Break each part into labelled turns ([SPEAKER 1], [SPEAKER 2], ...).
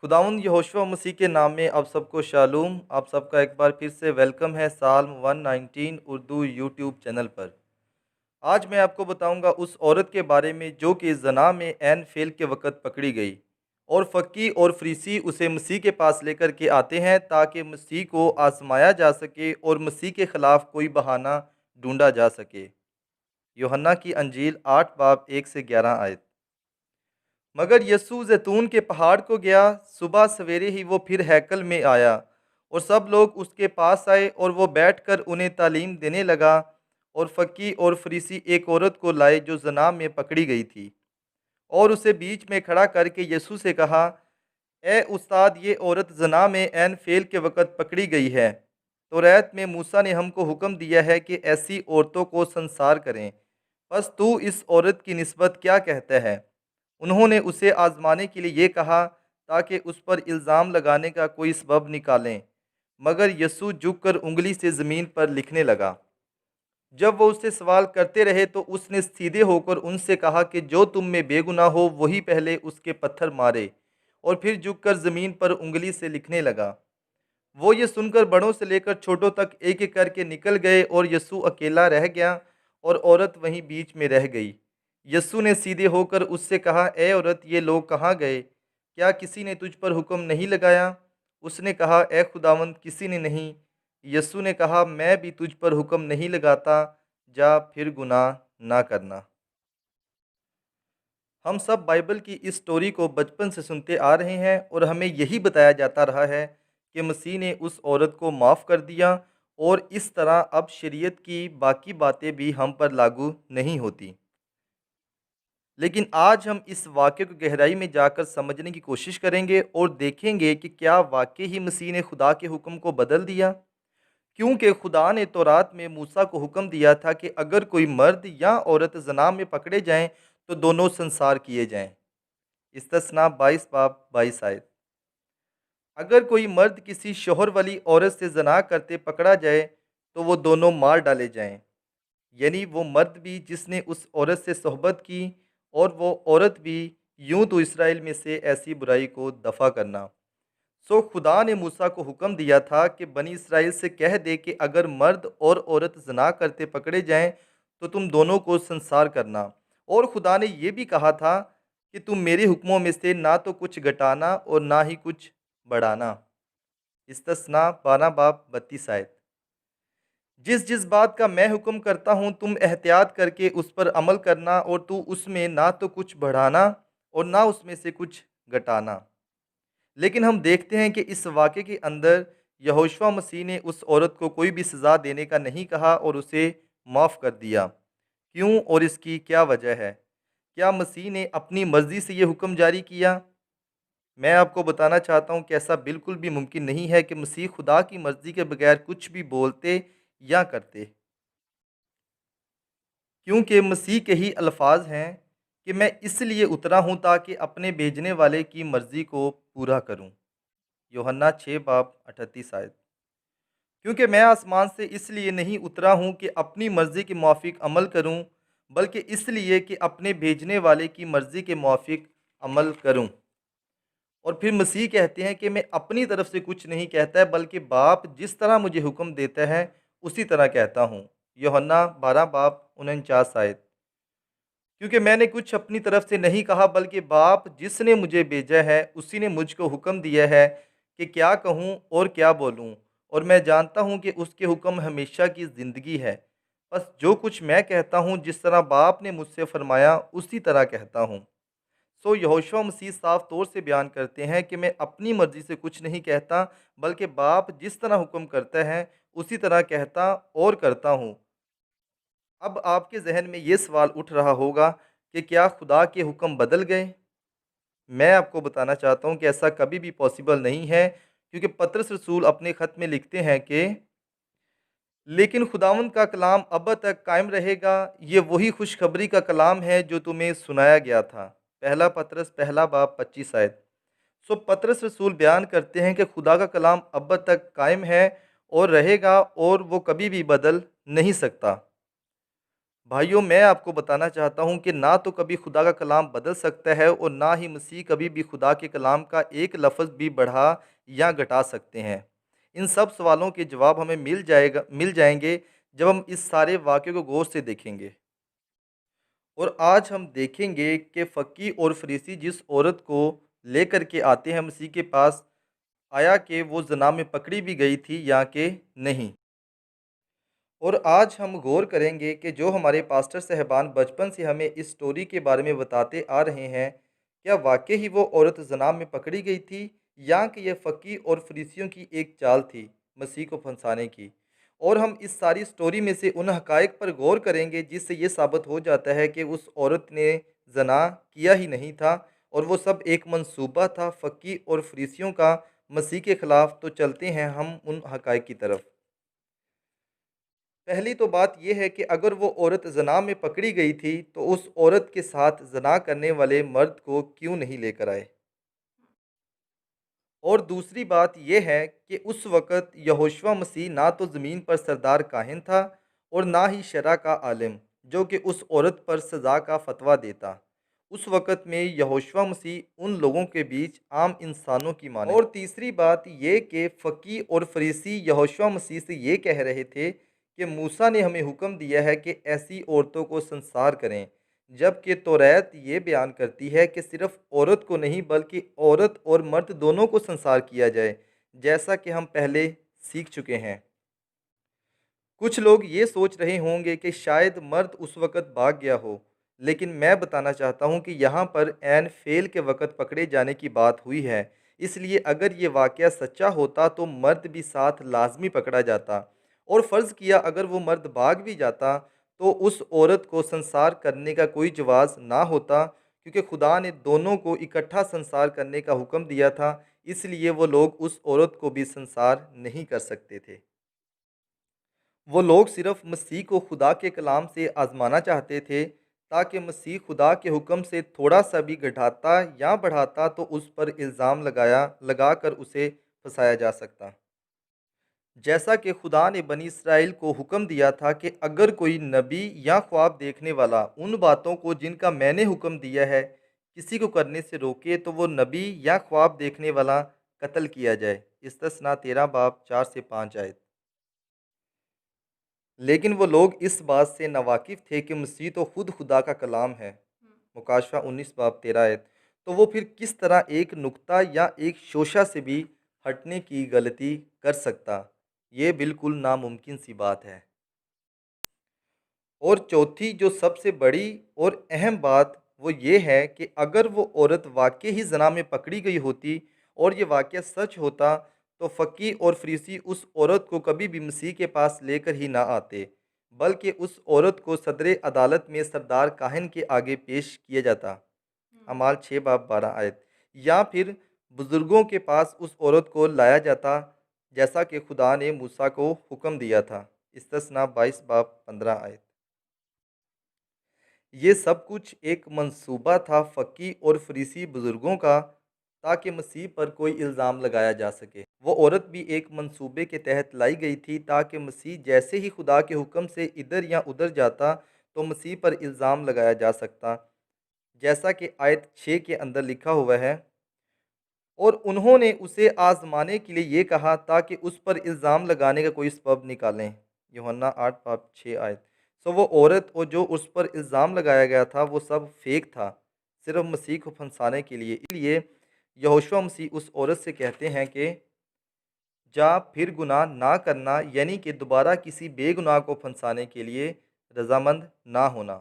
[SPEAKER 1] खुदावंद यहोशू मसीह के नाम में आप सबको शालूम। आप सबका एक बार फिर से वेलकम है साल्म 119 उर्दू यूट्यूब चैनल पर। आज मैं आपको बताऊंगा उस औरत के बारे में जो कि जना में ऐन फेल के वक़्त पकड़ी गई, और फ़क्की और फरीसी उसे मसीह के पास लेकर के आते हैं ताकि मसीह को आजमाया जा सके और मसीह के ख़िलाफ़ कोई बहाना ढूंढा जा सके। यूहन्ना की अंजील 8 बाब 1 से 11 आयत। मगर यस्सू जैतून के पहाड़ को गया। सुबह सवेरे ही वो फिर हैकल में आया और सब लोग उसके पास आए और वो बैठकर उन्हें तालीम देने लगा। और फ़क्की और फरीसी एक औरत को लाए जो जना में पकड़ी गई थी, और उसे बीच में खड़ा करके यस्सू से कहा, ए उस्ताद, ये औरत जना में ऐन फेल के वक़्त पकड़ी गई है। तौरात में मूसा ने हमको हुक्म दिया है कि ऐसी औरतों को संसार करें। बस तू इस औरत की निस्बत क्या कहता है? उन्होंने उसे आजमाने के लिए ये कहा ताकि उस पर इल्ज़ाम लगाने का कोई सबब निकालें। मगर यस्सू झुककर उंगली से ज़मीन पर लिखने लगा। जब वो उससे सवाल करते रहे तो उसने सीधे होकर उनसे कहा कि जो तुम में बेगुनाह हो वही पहले उसके पत्थर मारे। और फिर झुककर ज़मीन पर उंगली से लिखने लगा। वो ये सुनकर बड़ों से लेकर छोटों तक एक एक करके निकल गए, और यस्सू अकेला रह गया और औरत वहीं बीच में रह गई। यस्सू ने सीधे होकर उससे कहा, ए औरत, ये लोग कहाँ गए? क्या किसी ने तुझ पर हुक्म नहीं लगाया? उसने कहा, ए खुदावंद, किसी ने नहीं। यस्सू ने कहा, मैं भी तुझ पर हुक्म नहीं लगाता, जा फिर गुनाह ना करना। हम सब बाइबल की इस स्टोरी को बचपन से सुनते आ रहे हैं, और हमें यही बताया जाता रहा है कि मसीह ने उस औरत को माफ़ कर दिया, और इस तरह अब शरीयत की बाकी बातें भी हम पर लागू नहीं होती। लेकिन आज हम इस वाक़े को गहराई में जाकर समझने की कोशिश करेंगे और देखेंगे कि क्या वाकई ही मसीह ने खुदा के हुक्म को बदल दिया। क्योंकि खुदा ने तौरात में मूसा को हुक्म दिया था कि अगर कोई मर्द या औरत ज़ना में पकड़े जाएं तो दोनों संसार किए जाएं। इस्तिस्ना 22 बाब 22 आयत। अगर कोई मर्द किसी शोहर वाली औरत से ज़ना करते पकड़ा जाए तो वो दोनों मार डाले जाएं। यानी वो मर्द भी जिसने उस औरत से सोहबत की, और वो औरत भी। यूं तो इसराइल में से ऐसी बुराई को दफ़ा करना। सो खुदा ने मूसा को हुक्म दिया था कि बनी इसराइल से कह दे कि अगर मर्द और औरत जना करते पकड़े जाएं तो तुम दोनों को संसार करना। और खुदा ने यह भी कहा था कि तुम मेरे हुक्मों में से ना तो कुछ घटाना और ना ही कुछ बढ़ाना। इस्तिस्ना 12 बाब 32 आयत। जिस जिस बात का मैं हुक्म करता हूँ तुम एहतियात करके उस पर अमल करना, और तू उसमें ना तो कुछ बढ़ाना और ना उसमें से कुछ घटाना। लेकिन हम देखते हैं कि इस वाक़े के अंदर यहोशू मसीह ने उस औरत को कोई भी सज़ा देने का नहीं कहा और उसे माफ़ कर दिया। क्यों और इसकी क्या वजह है? क्या मसीह ने अपनी मर्ज़ी से ये हुक्म जारी किया? मैं आपको बताना चाहता हूँ कि ऐसा बिल्कुल भी मुमकिन नहीं है कि मसीह खुदा की मर्ज़ी के बगैर कुछ भी बोलते या करते। क्योंकि मसीह के ही अल्फाज हैं कि मैं इसलिए उतरा हूँ ताकि अपने भेजने वाले की मर्ज़ी को पूरा करूँ। यूहन्ना 6 बाब 38 आयत। क्योंकि मैं आसमान से इसलिए नहीं उतरा हूँ कि अपनी मर्ज़ी के मुआफ़िक अमल करूँ, बल्कि इसलिए कि अपने भेजने वाले की मर्ज़ी के मुआफ़िक अमल करूँ। और फिर मसीह कहते हैं कि मैं अपनी तरफ से कुछ नहीं कहता है, बल्कि बाप जिस तरह मुझे हुक्म देता है उसी तरह कहता हूँ। यूहन्ना 12 बाब 49 आयत। क्योंकि मैंने कुछ अपनी तरफ से नहीं कहा, बल्कि बाप जिसने मुझे भेजा है उसी ने मुझको हुक्म दिया है कि क्या कहूँ और क्या बोलूँ। और मैं जानता हूँ कि उसके हुक्म हमेशा की ज़िंदगी है। बस जो कुछ मैं कहता हूँ जिस तरह बाप ने मुझसे फरमाया उसी तरह कहता हूँ। सो यहोशू मसीह साफ तौर से बयान करते हैं कि मैं अपनी मर्ज़ी से कुछ नहीं कहता, बल्कि बाप जिस तरह हुक्म करता है उसी तरह कहता और करता हूँ। अब आपके ज़हन में ये सवाल उठ रहा होगा कि क्या खुदा के हुक्म बदल गए? मैं आपको बताना चाहता हूँ कि ऐसा कभी भी पॉसिबल नहीं है, क्योंकि पतरस रसूल अपने ख़त में लिखते हैं कि लेकिन खुदावंद का कलाम अब तक कायम रहेगा। ये वही खुशखबरी का कलाम है जो तुम्हें सुनाया गया था। पहला पतरस पहला बाब 25 आयत। सो पतरस रसूल बयान करते हैं कि खुदा का कलाम अब तक कायम है और रहेगा, और वो कभी भी बदल नहीं सकता। بھائیوں، میں آپ کو بتانا چاہتا ہوں کہ نہ تو کبھی خدا کا کلام بدل سکتا ہے اور نہ ہی مسیح کبھی بھی خدا کے کلام کا ایک لفظ بھی بڑھا یا گھٹا سکتے ہیں۔ ان سب سوالوں کے جواب ہمیں مل جائیں گے جب ہم اس سارے واقعے کو غور سے دیکھیں گے۔ اور آج ہم دیکھیں گے کہ فقی اور فریسی جس عورت کو لے کر کے آتے ہیں مسیح کے پاس، آیا کہ وہ زنا میں پکڑی بھی گئی تھی یا کہ نہیں۔ اور آج ہم غور کریں گے کہ جو ہمارے پاسٹر صاحبان بچپن سے ہمیں اس سٹوری کے بارے میں بتاتے آ رہے ہیں، کیا واقعی ہی وہ عورت زنا میں پکڑی گئی تھی یا کہ یہ فقی اور فریسیوں کی ایک چال تھی مسیح کو پھنسانے کی۔ اور ہم اس ساری سٹوری میں سے ان حقائق پر غور کریں گے جس سے یہ ثابت ہو جاتا ہے کہ اس عورت نے زنا کیا ہی نہیں تھا اور وہ سب ایک منصوبہ تھا فقی اور فریسیوں کا مسیح کے خلاف۔ تو چلتے ہیں ہم ان حقائق کی طرف۔ پہلی تو بات یہ ہے کہ اگر وہ عورت زنا میں پکڑی گئی تھی تو اس عورت کے ساتھ زنا کرنے والے مرد کو کیوں نہیں لے کر آئے؟ اور دوسری بات یہ ہے کہ اس وقت یہوشوا مسیح نہ تو زمین پر سردار کاہن تھا اور نہ ہی شرع کا عالم جو کہ اس عورت پر سزا کا فتویٰ دیتا۔ اس وقت میں یہوشوا مسیح ان لوگوں کے بیچ عام انسانوں کی مانند۔ اور تیسری بات یہ کہ فقی اور فریسی یہوشوا مسیح سے یہ کہہ رہے تھے کہ موسیٰ نے ہمیں حکم دیا ہے کہ ایسی عورتوں کو سنسار کریں، جبکہ توریت یہ بیان کرتی ہے کہ صرف عورت کو نہیں بلکہ عورت اور مرد دونوں کو سنسار کیا جائے، جیسا کہ ہم پہلے سیکھ چکے ہیں۔ کچھ لوگ یہ سوچ رہے ہوں گے کہ شاید مرد اس وقت بھاگ گیا ہو، لیکن میں بتانا چاہتا ہوں کہ یہاں پر عین فعل کے وقت پکڑے جانے کی بات ہوئی ہے، اس لیے اگر یہ واقعہ سچا ہوتا تو مرد بھی ساتھ لازمی پکڑا جاتا، اور فرض کیا اگر وہ مرد بھاگ بھی جاتا تو اس عورت کو سنسار کرنے کا کوئی جواز نہ ہوتا، کیونکہ خدا نے دونوں کو اکٹھا سنسار کرنے کا حکم دیا تھا، اس لیے وہ لوگ اس عورت کو بھی سنسار نہیں کر سکتے تھے۔ وہ لوگ صرف مسیح کو خدا کے کلام سے آزمانا چاہتے تھے تاکہ مسیح خدا کے حکم سے تھوڑا سا بھی گھٹاتا یا بڑھاتا تو اس پر الزام لگا کر اسے پھنسایا جا سکتا۔ جیسا کہ خدا نے بنی اسرائیل کو حکم دیا تھا کہ اگر کوئی نبی یا خواب دیکھنے والا ان باتوں کو جن کا میں نے حکم دیا ہے کسی کو کرنے سے روکے تو وہ نبی یا خواب دیکھنے والا قتل کیا جائے۔ استثنا 13 باب 4 سے 5 آیت۔ لیکن وہ لوگ اس بات سے ناواقف تھے کہ مسیح تو خود خدا کا کلام ہے، مکاشفہ 19 باب 13 آیت۔ تو وہ پھر کس طرح ایک نقطہ یا ایک شوشہ سے بھی ہٹنے کی غلطی کر سکتا؟ یہ بالکل ناممکن سی بات ہے۔ اور چوتھی جو سب سے بڑی اور اہم بات وہ یہ ہے کہ اگر وہ عورت واقعی ہی زنا میں پکڑی گئی ہوتی اور یہ واقعہ سچ ہوتا تو فقی اور فریسی اس عورت کو کبھی بھی مسیح کے پاس لے کر ہی نہ آتے، بلکہ اس عورت کو صدر عدالت میں سردار کاہن کے آگے پیش کیا جاتا، اعمال 6 باب 12 آیت، یا پھر بزرگوں کے پاس اس عورت کو لایا جاتا جیسا کہ خدا نے موسیٰ کو حکم دیا تھا، استثنا 22 باب 15 آیت۔ یہ سب کچھ ایک منصوبہ تھا فقی اور فریسی بزرگوں کا تاکہ مسیح پر کوئی الزام لگایا جا سکے۔ وہ عورت بھی ایک منصوبے کے تحت لائی گئی تھی تاکہ مسیح جیسے ہی خدا کے حکم سے ادھر یا ادھر جاتا تو مسیح پر الزام لگایا جا سکتا، جیسا کہ آیت 6 کے اندر لکھا ہوا ہے، اور انہوں نے اسے آزمانے کے لیے یہ کہا تاکہ اس پر الزام لگانے کا کوئی سبب نکالیں، یوحنا 8 باب 6 آیت۔ سو وہ عورت اور جو اس پر الزام لگایا گیا تھا وہ سب فیک تھا، صرف مسیح کو پھنسانے کے لیے۔ اس لیے یہوشوا مسیح اس عورت سے کہتے ہیں کہ جا پھر گناہ نہ کرنا، یعنی کہ دوبارہ کسی بے گناہ کو پھنسانے کے لیے رضامند نہ ہونا۔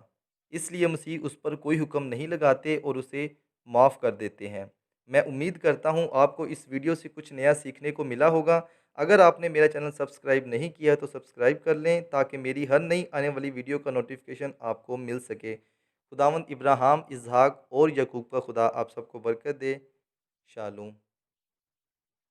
[SPEAKER 1] اس لیے مسیح اس پر کوئی حکم نہیں لگاتے اور اسے معاف کر دیتے ہیں۔ میں امید کرتا ہوں آپ کو اس ویڈیو سے کچھ نیا سیکھنے کو ملا ہوگا۔ اگر آپ نے میرا چینل سبسکرائب نہیں کیا تو سبسکرائب کر لیں تاکہ میری ہر نئی آنے والی ویڈیو کا نوٹیفیکیشن آپ کو مل سکے۔ خداوند ابراہیم، اسحاق اور یعقوب کا خدا آپ سب کو برکت دے۔ شالوم۔